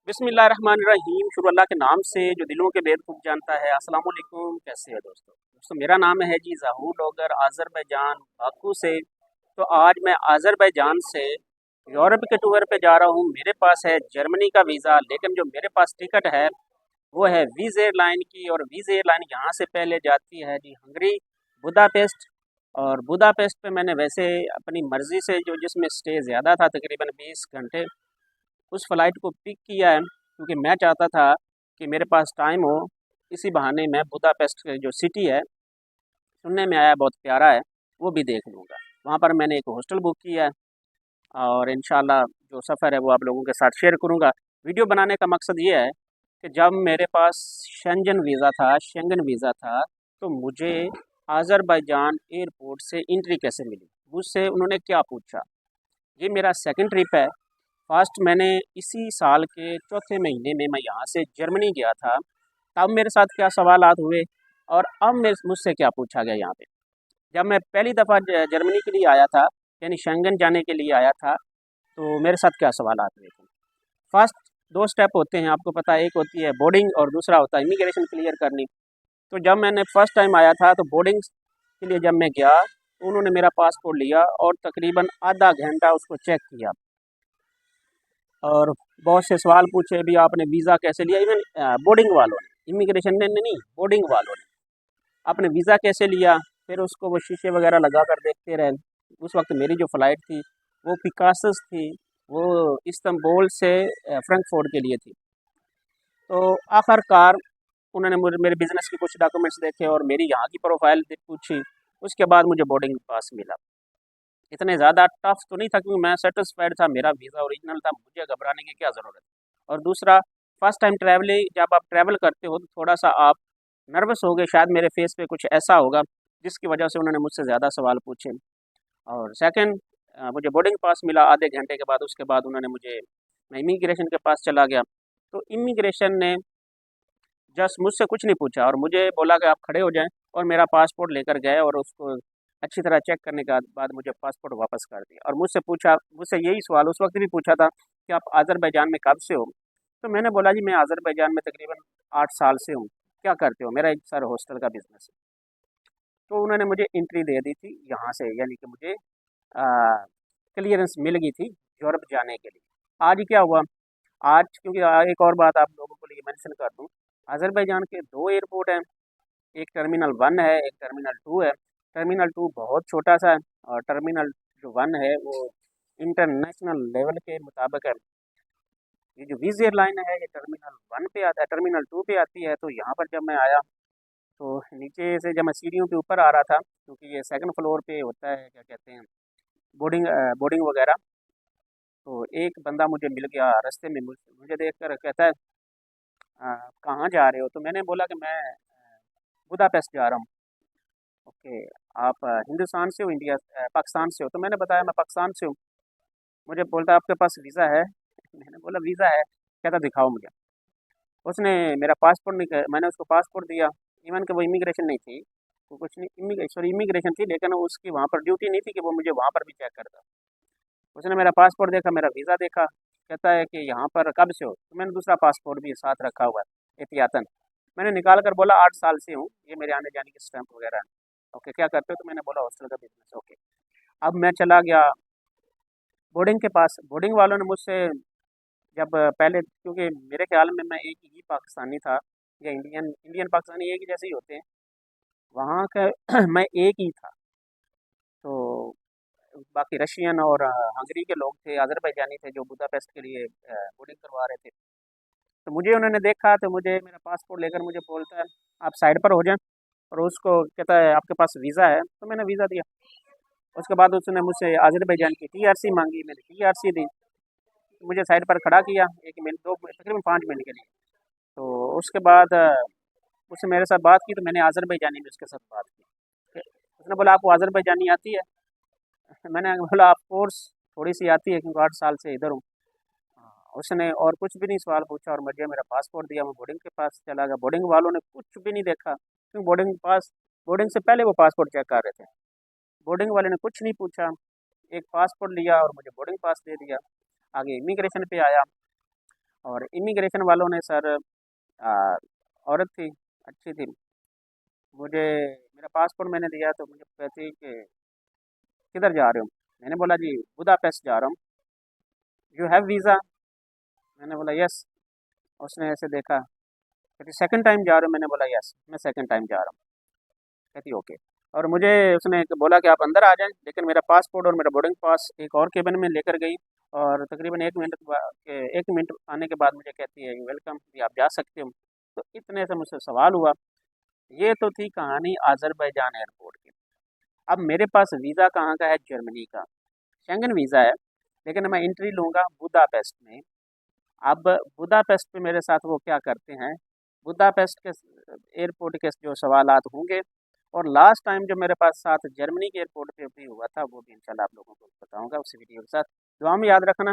बिस्मिल्लाहिर्रहमानिर्रहीम। शुरू अल्लाह के नाम से जो दिलों के भेद खूब जानता है। अस्सलाम वालेकुम, कैसे है दोस्तों? मेरा नाम है जी ज़हूर लोगर, आज़रबैजान बाकू से। तो आज मैं आज़रबैजान से यूरोप के टूर पे जा रहा हूँ। मेरे पास है जर्मनी का वीज़ा, लेकिन जो मेरे पास टिकट है वो है वीज़ एयरलाइन की, और वीज़ एयरलाइन यहाँ से पहले जाती है जी हंगरी, बुदापेस्ट। और बुदापेस्ट पे मैंने वैसे अपनी मर्ज़ी से जो जिसमें स्टे ज़्यादा था, तकरीबन 20 घंटे, उस फ़्लाइट को पिक किया है, क्योंकि मैं चाहता था कि मेरे पास टाइम हो। इसी बहाने मैं बुदापेस्ट जो सिटी है, सुनने में आया बहुत प्यारा है, वो भी देख लूँगा। वहाँ पर मैंने एक हॉस्टल बुक किया है, और इंशाल्लाह जो सफ़र है वो आप लोगों के साथ शेयर करूँगा। वीडियो बनाने का मकसद ये है कि जब मेरे पास शेंगन वीज़ा था, तो मुझे आज़रबाईजान एयरपोर्ट से एंट्री कैसे मिली, मुझसे उन्होंने क्या पूछा। ये मेरा सेकंड ट्रिप है। फर्स्ट मैंने इसी साल के चौथे महीने में मैं यहाँ से जर्मनी गया था, तब मेरे साथ क्या सवालात हुए, और अब मुझसे क्या पूछा गया यहाँ पे। जब मैं पहली दफ़ा जर्मनी के लिए आया था, यानी शेंगन जाने के लिए आया था, तो मेरे साथ क्या सवालात हुए थे। फर्स्ट दो स्टेप होते हैं, आपको पता है, एक होती है बोर्डिंग और दूसरा होता है इमिग्रेशन क्लियर करनी। तो जब मैंने फ़र्स्ट टाइम आया था, तो बोर्डिंग के लिए जब मैं गया, तो उन्होंने मेरा पासपोर्ट लिया और तकरीबन आधा घंटा उसको चेक किया, और बहुत से सवाल पूछे भी, आपने वीज़ा कैसे लिया। इवन बोर्डिंग वालों ने, इमिग्रेशन ने नहीं, बोर्डिंग वालों ने, आपने वीज़ा कैसे लिया। फिर उसको वो शीशे वगैरह लगा कर देखते रहे। उस वक्त मेरी जो फ़्लाइट थी वो पिकासस थी, वो इस्तांबुल से फ्रैंकफर्ट के लिए थी। तो आखिरकार उन्होंने मुझे मेरे बिज़नेस के कुछ डॉक्यूमेंट्स देखे और मेरी यहाँ की प्रोफाइल पूछी। उसके बाद मुझे बोर्डिंग पास मिला। इतने ज़्यादा टफ तो नहीं था, क्योंकि मैं सेटिस्फाइड था, मेरा वीज़ा ओरिजिनल था, मुझे घबराने की क्या ज़रूरत है। और दूसरा, फर्स्ट टाइम ट्रैवलिंग, जब आप ट्रैवल करते हो तो थोड़ा सा आप नर्वस हो गए, शायद मेरे फेस पे कुछ ऐसा होगा जिसकी वजह से उन्होंने मुझसे ज़्यादा सवाल पूछे। और सेकंड, मुझे बोर्डिंग पास मिला आधे घंटे के बाद। उसके बाद उन्होंने मुझे, मैं इमिग्रेशन के पास चला गया, तो इमिग्रेशन ने जस्ट मुझसे कुछ नहीं पूछा और मुझे बोला कि आप खड़े हो जाएं, और मेरा पासपोर्ट लेकर गए, और उसको अच्छी तरह चेक करने के बाद मुझे पासपोर्ट वापस कर दिया। और मुझसे यही सवाल उस वक्त भी पूछा था कि आप आज़रबैजान में कब से हो। तो मैंने बोला जी मैं आज़रबैजान में तकरीबन 8 साल से हूँ। क्या करते हो? मेरा एक सर हॉस्टल का बिजनेस है। तो उन्होंने मुझे एंट्री दे दी थी यहाँ से, यानी कि मुझे क्लियरेंस मिल गई थी यूरोप जाने के लिए। आज क्या हुआ, आज क्योंकि एक और बात आप लोगों को लिए मेंशन कर दूं, अज़रबैजान के दो एयरपोर्ट हैं, एक टर्मिनल 1 है, एक टर्मिनल 2 है। टर्मिनल 2 बहुत छोटा सा है, और टर्मिनल जो 1 है वो इंटरनेशनल लेवल के मुताबिक है। ये जो वीज़ एयरलाइन है ये टर्मिनल 1 पे आता है, टर्मिनल 2 पे आती है। तो यहाँ पर जब मैं आया, तो नीचे से जब मैं सीढ़ियों के ऊपर आ रहा था, क्योंकि ये सेकंड फ्लोर पे होता है, क्या कहते हैं, बोर्डिंग वगैरह। तो एक बंदा मुझे मिल गया रास्ते में, मुझे देख कर कहता है कहाँ जा रहे हो? तो मैंने बोला कि मैं बुदापेस्ट जा रहा हूँ। ओके, आप हिंदुस्तान से हो, पाकिस्तान से हो? तो मैंने बताया मैं पाकिस्तान से हूँ। मुझे बोलता है आपके पास वीज़ा है? मैंने बोला वीज़ा है। कहता दिखाओ मुझे। उसने मेरा पासपोर्ट नहीं, मैंने उसको पासपोर्ट दिया। इवन कि वो इमिग्रेशन नहीं थी, वो कुछ नहीं, इमिग्रेशन थी, लेकिन उसकी वहाँ पर ड्यूटी नहीं थी कि वो मुझे वहाँ पर भी चेक करता। उसने मेरा पासपोर्ट देखा, मेरा वीज़ा देखा, कहता है कि यहाँ पर कब से हो? तो मैंने दूसरा पासपोर्ट भी साथ रखा हुआ है एहतियातन। मैंने निकाल कर बोला 8 साल से हूँ, ये मेरे आने जाने की स्टैंप वगैरह है। ओके, क्या करते हो? तो मैंने बोला हॉस्टल का बिजनेस। ओके, अब मैं चला गया बोर्डिंग के पास। बोर्डिंग वालों ने मुझसे, जब पहले, क्योंकि मेरे ख्याल में मैं एक ही पाकिस्तानी था, या इंडियन इंडियन पाकिस्तानी एक ही जैसे ही होते हैं वहाँ का। मैं एक ही था। तो बाकी रशियन और हंगरी के लोग थे, अज़रबैजानी थे, जो बुदापेस्ट के लिए बोर्डिंग करवा रहे थे। तो मुझे उन्होंने देखा, तो मुझे मेरा पासपोर्ट लेकर मुझे बोलता है आप साइड पर हो जाएं, और उसको कहता है आपके पास वीज़ा है? तो मैंने वीज़ा दिया। उसके बाद उसने मुझसे अज़रबैजान की टीआरसी मांगी, मैंने टीआरसी दी। मुझे साइड पर खड़ा किया 1 मिनट, दो तकरीबन 5 मिनट के लिए। तो उसके बाद उसने मेरे साथ बात की, तो मैंने अज़रबैजानी में उसके साथ बात की। उसने बोला आपको अज़रबैजानी आती है? मैंने बोला ऑफ कोर्स थोड़ी सी आती है, क्योंकि 8 साल से इधर हूँ। उसने और कुछ भी नहीं सवाल पूछा और मुझे मेरा पासपोर्ट दिया। मैं बोर्डिंग के पास चला गया, बोर्डिंग वालों ने कुछ भी नहीं देखा, क्योंकि बोर्डिंग से पहले वो पासपोर्ट चेक कर रहे थे। बोर्डिंग वाले ने कुछ नहीं पूछा, एक पासपोर्ट लिया और मुझे बोर्डिंग पास दे दिया। आगे इमिग्रेशन पे आया और इमिग्रेशन वालों ने सर, आ, औरत थी, अच्छी थी, मुझे मेरा पासपोर्ट मैंने दिया तो मुझे कहती कि किधर जा रहे हो? मैंने बोला जी बुदापेस्ट जा रहा हूँ। You have visa? मैंने बोला यस। उसने ऐसे देखा, कहती सेकंड टाइम जा रहे हो? मैंने बोला यस, मैं सेकंड टाइम जा रहा हूँ। कहती ओके। और मुझे उसने बोला कि आप अंदर आ जाएं, लेकिन मेरा पासपोर्ट और मेरा बोर्डिंग पास एक और केबिन में लेकर गई और तकरीबन 1 मिनट के बाद, 1 मिनट आने के बाद मुझे कहती है यू वेलकम, जी आप जा सकते हो। तो इतने से मुझसे सवाल हुआ। ये तो थी कहानी अज़रबैजान एयरपोर्ट की। अब मेरे पास वीज़ा कहाँ का है? जर्मनी का, शेंगन वीज़ा है, लेकिन मैं एंट्री लूँगा बुदापेस्ट में। अब बुदापेस्ट पे मेरे साथ वो क्या करते हैं, बुदापेस्ट के एयरपोर्ट के जो सवालात होंगे, और लास्ट टाइम जो मेरे पास साथ जर्मनी के एयरपोर्ट पे भी हुआ था वो भी इंशाल्लाह आप लोगों को बताऊंगा उस वीडियो के साथ। दुआ में याद रखना।